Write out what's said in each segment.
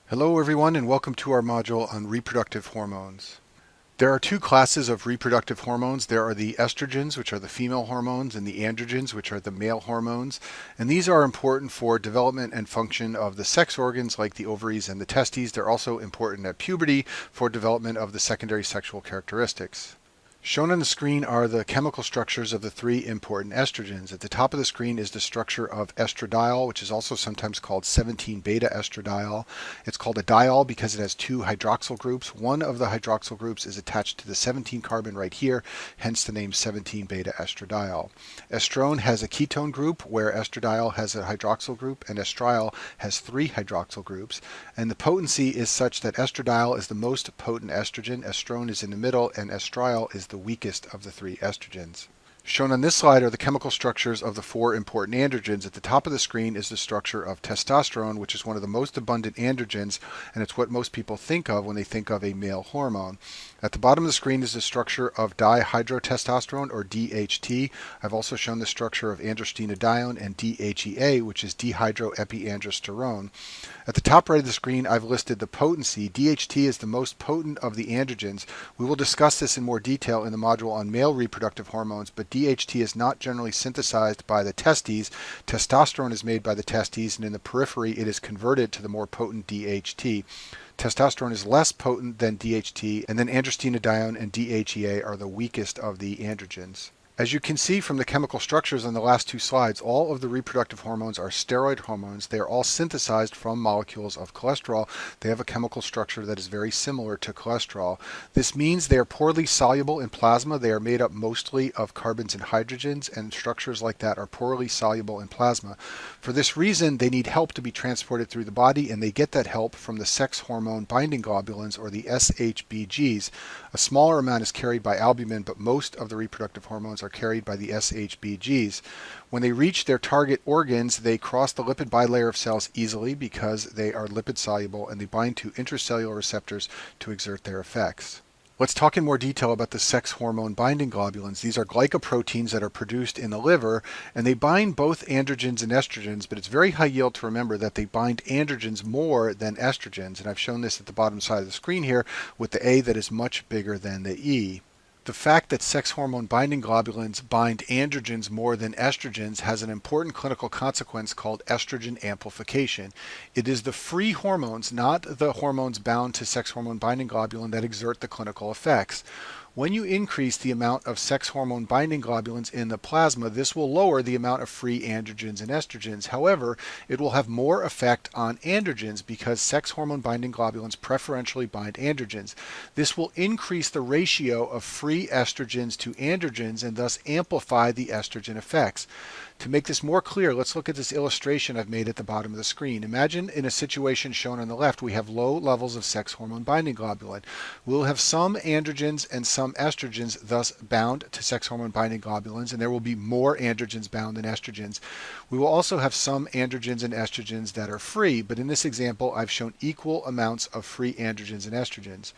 Hello everyone and welcome to our module on reproductive hormones. There are two classes of reproductive hormones. There are the estrogens, which are the female hormones, and the androgens, which are the male hormones. And these are important for development and function of the sex organs like the ovaries and the testes. They're also important at puberty for development of the secondary sexual characteristics. Shown on the screen are the chemical structures of the three important estrogens. At the top of the screen is the structure of estradiol, which is also sometimes called 17-beta estradiol. It's called a diol because it has two hydroxyl groups. One of the hydroxyl groups is attached to the 17 carbon right here, hence the name 17-beta estradiol. Estrone has a ketone group where estradiol has a hydroxyl group and estriol has three hydroxyl groups. And the potency is such that estradiol is the most potent estrogen, estrone is in the middle, and estriol is the weakest of the three estrogens. Shown on this slide are the chemical structures of the four important androgens. At the top of the screen is the structure of testosterone, which is one of the most abundant androgens, and it's what most people think of when they think of a male hormone. At the bottom of the screen is the structure of dihydrotestosterone, or DHT. I've also shown the structure of androstenedione and DHEA, which is dihydroepiandrosterone. At the top right of the screen, I've listed the potency. DHT is the most potent of the androgens. We will discuss this in more detail in the module on male reproductive hormones, but DHT is not generally synthesized by the testes. Testosterone is made by the testes, and in the periphery it is converted to the more potent DHT. Testosterone is less potent than DHT, and then androstenedione and DHEA are the weakest of the androgens. As you can see from the chemical structures on the last two slides, all of the reproductive hormones are steroid hormones. They are all synthesized from molecules of cholesterol. They have a chemical structure that is very similar to cholesterol. This means they are poorly soluble in plasma. They are made up mostly of carbons and hydrogens, and structures like that are poorly soluble in plasma. For this reason, they need help to be transported through the body, and they get that help from the sex hormone binding globulins, or the SHBGs. A smaller amount is carried by albumin, but most of the reproductive hormones are carried by the SHBGs. When they reach their target organs, they cross the lipid bilayer of cells easily because they are lipid soluble, and they bind to intracellular receptors to exert their effects. Let's talk in more detail about the sex hormone binding globulins. These are glycoproteins that are produced in the liver, and they bind both androgens and estrogens, but it's very high yield to remember that they bind androgens more than estrogens, and I've shown this at the bottom side of the screen here with the A that is much bigger than the E. The fact that sex hormone binding globulins bind androgens more than estrogens has an important clinical consequence called estrogen amplification. It is the free hormones, not the hormones bound to sex hormone binding globulin, that exert the clinical effects. When you increase the amount of sex hormone binding globulins in the plasma, this will lower the amount of free androgens and estrogens. However, it will have more effect on androgens because sex hormone binding globulins preferentially bind androgens. This will increase the ratio of free estrogens to androgens and thus amplify the estrogen effects. To make this more clear, let's look at this illustration I've made at the bottom of the screen. Imagine in a situation shown on the left, we have low levels of sex hormone binding globulin. We'll have some androgens and some estrogens thus bound to sex hormone binding globulins, and there will be more androgens bound than estrogens. We will also have some androgens and estrogens that are free, but in this example, I've shown equal amounts of free androgens and estrogens.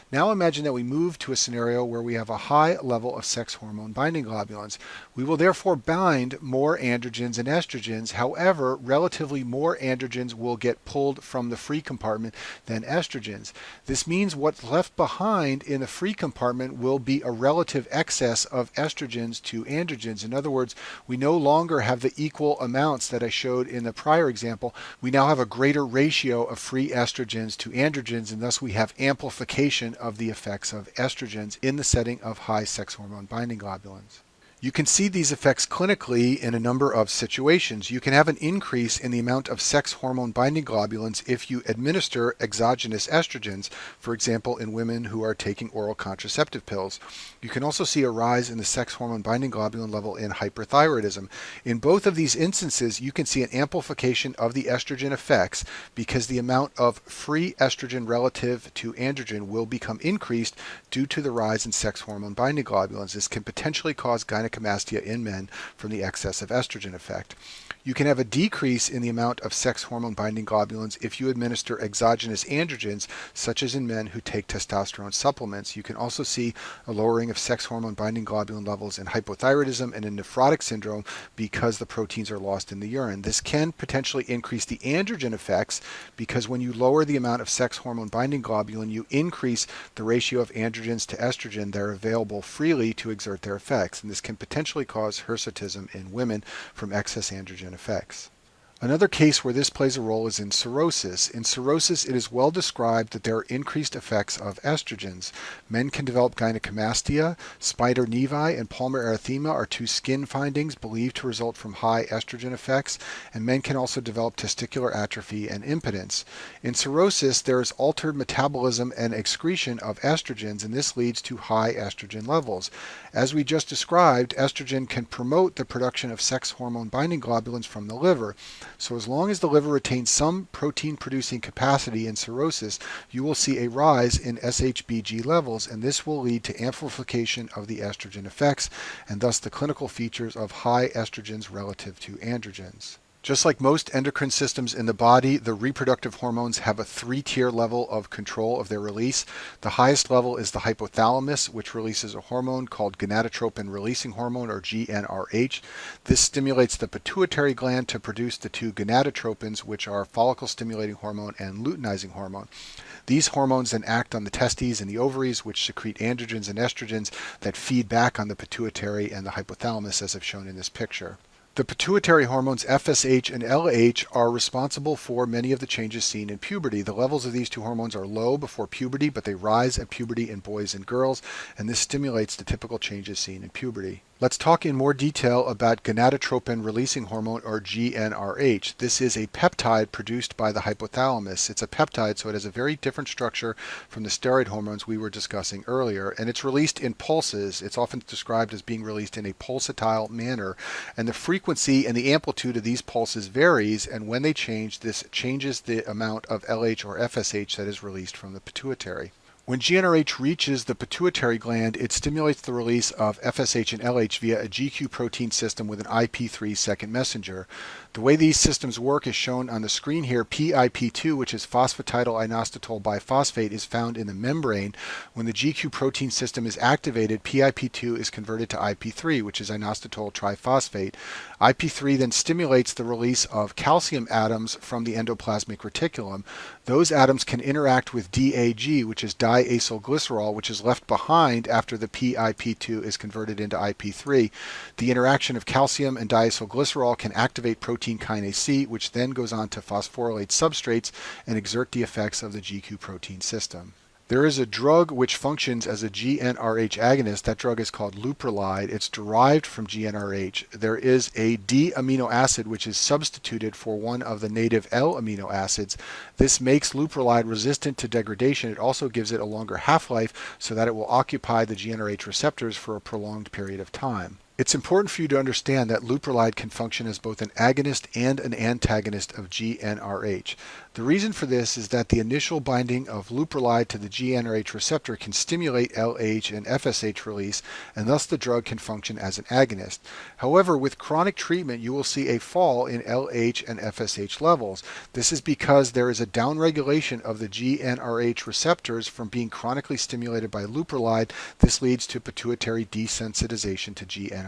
Now imagine that we move to a scenario where we have a high level of sex hormone binding globulins. We will therefore bind more androgens and estrogens. However, relatively more androgens will get pulled from the free compartment than estrogens. This means what's left behind in the free compartment will be a relative excess of estrogens to androgens. In other words, we no longer have the equal amounts that I showed in the prior example. We now have a greater ratio of free estrogens to androgens, and thus we have amplification of the effects of estrogens in the setting of high sex hormone binding globulins. You can see these effects clinically in a number of situations. You can have an increase in the amount of sex hormone binding globulins if you administer exogenous estrogens, for example, in women who are taking oral contraceptive pills. You can also see a rise in the sex hormone binding globulin level in hyperthyroidism. In both of these instances, you can see an amplification of the estrogen effects because the amount of free estrogen relative to androgen will become increased due to the rise in sex hormone binding globulins. This can potentially cause gynecological gynecomastia in men from the excess of estrogen effect. You can have a decrease in the amount of sex hormone binding globulins if you administer exogenous androgens, such as in men who take testosterone supplements. You can also see a lowering of sex hormone binding globulin levels in hypothyroidism and in nephrotic syndrome because the proteins are lost in the urine. This can potentially increase the androgen effects because when you lower the amount of sex hormone binding globulin, you increase the ratio of androgens to estrogen that are available freely to exert their effects, and this can potentially cause hirsutism in women from excess androgen effects. Another case where this plays a role is in cirrhosis. In cirrhosis, it is well described that there are increased effects of estrogens. Men can develop gynecomastia, spider nevi, and palmar erythema are two skin findings believed to result from high estrogen effects, and men can also develop testicular atrophy and impotence. In cirrhosis, there is altered metabolism and excretion of estrogens, and this leads to high estrogen levels. As we just described, estrogen can promote the production of sex hormone binding globulins from the liver. So as long as the liver retains some protein-producing capacity in cirrhosis, you will see a rise in SHBG levels, and this will lead to amplification of the estrogen effects, and thus the clinical features of high estrogens relative to androgens. Just like most endocrine systems in the body, the reproductive hormones have a three-tier level of control of their release. The highest level is the hypothalamus, which releases a hormone called gonadotropin-releasing hormone, or GnRH. This stimulates the pituitary gland to produce the two gonadotropins, which are follicle-stimulating hormone and luteinizing hormone. These hormones then act on the testes and the ovaries, which secrete androgens and estrogens that feed back on the pituitary and the hypothalamus, as I've shown in this picture. The pituitary hormones FSH and LH are responsible for many of the changes seen in puberty. The levels of these two hormones are low before puberty, but they rise at puberty in boys and girls, and this stimulates the typical changes seen in puberty. Let's talk in more detail about gonadotropin-releasing hormone, or GnRH. This is a peptide produced by the hypothalamus. It's a peptide, so it has a very different structure from the steroid hormones we were discussing earlier, and it's released in pulses. It's often described as being released in a pulsatile manner, and the frequency and the amplitude of these pulses varies, and when they change, this changes the amount of LH or FSH that is released from the pituitary. When GnRH reaches the pituitary gland, it stimulates the release of FSH and LH via a GQ protein system with an IP3 second messenger. The way these systems work is shown on the screen here. PIP2, which is phosphatidylinositol biphosphate, is found in the membrane. When the GQ protein system is activated, PIP2 is converted to IP3, which is inositol triphosphate. IP3 then stimulates the release of calcium atoms from the endoplasmic reticulum. Those atoms can interact with DAG, which is diacylglycerol, which is left behind after the PIP2 is converted into IP3. The interaction of calcium and diacylglycerol can activate protein kinase C, which then goes on to phosphorylate substrates and exert the effects of the GQ protein system. There is a drug which functions as a GnRH agonist. That drug is called Leuprolide. It's derived from GnRH. There is a D amino acid which is substituted for one of the native L amino acids. This makes Leuprolide resistant to degradation. It also gives it a longer half-life so that it will occupy the GnRH receptors for a prolonged period of time. It's important for you to understand that Leuprolide can function as both an agonist and an antagonist of GnRH. The reason for this is that the initial binding of Leuprolide to the GnRH receptor can stimulate LH and FSH release, and thus the drug can function as an agonist. However, with chronic treatment, you will see a fall in LH and FSH levels. This is because there is a downregulation of the GnRH receptors from being chronically stimulated by Leuprolide. This leads to pituitary desensitization to GnRH.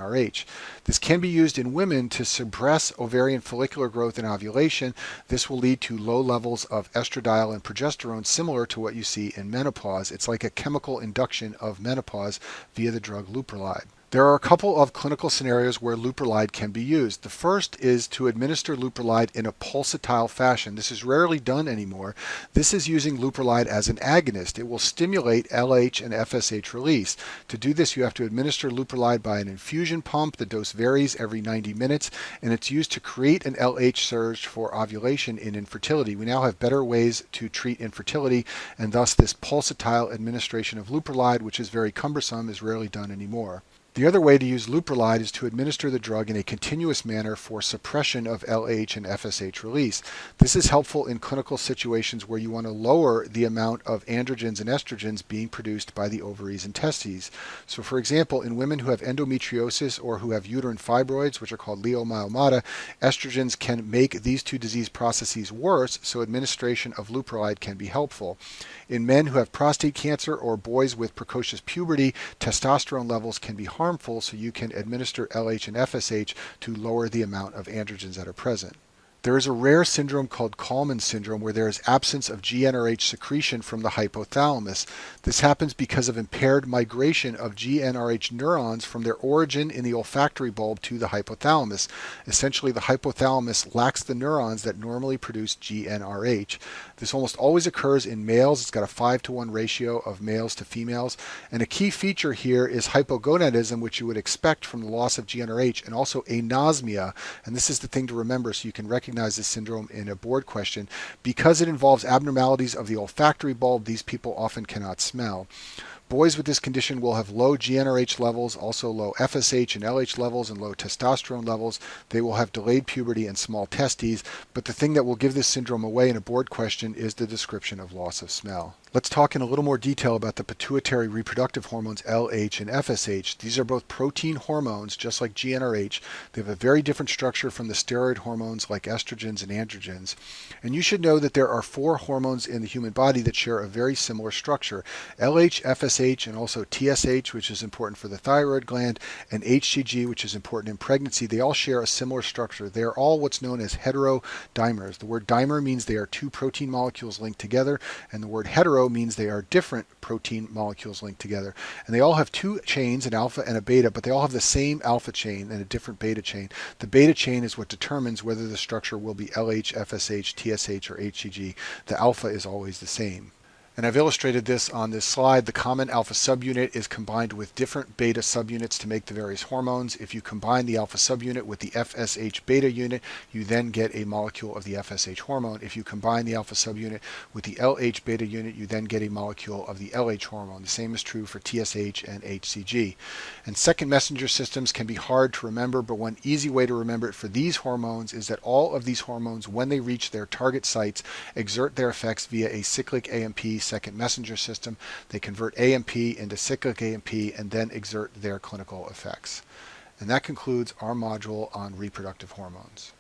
This can be used in women to suppress ovarian follicular growth and ovulation. This will lead to low levels of estradiol and progesterone, similar to what you see in menopause. It's like a chemical induction of menopause via the drug Leuprolide. There are a couple of clinical scenarios where Leuprolide can be used. The first is to administer Leuprolide in a pulsatile fashion. This is rarely done anymore. This is using Leuprolide as an agonist. It will stimulate LH and FSH release. To do this, you have to administer Leuprolide by an infusion pump. The dose varies every 90 minutes, and it's used to create an LH surge for ovulation in infertility. We now have better ways to treat infertility, and thus this pulsatile administration of Leuprolide, which is very cumbersome, is rarely done anymore. The other way to use leuprolide is to administer the drug in a continuous manner for suppression of LH and FSH release. This is helpful in clinical situations where you want to lower the amount of androgens and estrogens being produced by the ovaries and testes. So for example, in women who have endometriosis or who have uterine fibroids, which are called leiomyomata, estrogens can make these two disease processes worse, so administration of leuprolide can be helpful. In men who have prostate cancer or boys with precocious puberty, testosterone levels can be harmful, so you can administer LH and FSH to lower the amount of androgens that are present. There is a rare syndrome called Kallmann syndrome where there is absence of GnRH secretion from the hypothalamus. This happens because of impaired migration of GnRH neurons from their origin in the olfactory bulb to the hypothalamus. Essentially, the hypothalamus lacks the neurons that normally produce GnRH. This almost always occurs in males. It's got a 5-to-1 ratio of males to females. And a key feature here is hypogonadism, which you would expect from the loss of GnRH, and also anosmia. And this is the thing to remember so you can recognize this syndrome in a board question. Because it involves abnormalities of the olfactory bulb, these people often cannot smell. Boys with this condition will have low GnRH levels, also low FSH and LH levels, and low testosterone levels. They will have delayed puberty and small testes, but the thing that will give this syndrome away in a board question is the description of loss of smell. Let's talk in a little more detail about the pituitary reproductive hormones LH and FSH. These are both protein hormones, just like GnRH. They have a very different structure from the steroid hormones like estrogens and androgens. And you should know that there are 4 hormones in the human body that share a very similar structure. LH, FSH, and also TSH, which is important for the thyroid gland, and HCG, which is important in pregnancy. They all share a similar structure. They are all what's known as heterodimers. The word dimer means they are 2 protein molecules linked together, and the word hetero means they are different protein molecules linked together. And they all have 2 chains, an alpha and a beta, but they all have the same alpha chain and a different beta chain. The beta chain is what determines whether the structure will be LH, FSH, TSH, or HCG. The alpha is always the same. And I've illustrated this on this slide. The common alpha subunit is combined with different beta subunits to make the various hormones. If you combine the alpha subunit with the FSH beta unit, you then get a molecule of the FSH hormone. If you combine the alpha subunit with the LH beta unit, you then get a molecule of the LH hormone. The same is true for TSH and HCG. And second messenger systems can be hard to remember, but one easy way to remember it for these hormones is that all of these hormones, when they reach their target sites, exert their effects via a cyclic AMP second messenger system. They convert AMP into cyclic AMP and then exert their clinical effects. And that concludes our module on reproductive hormones.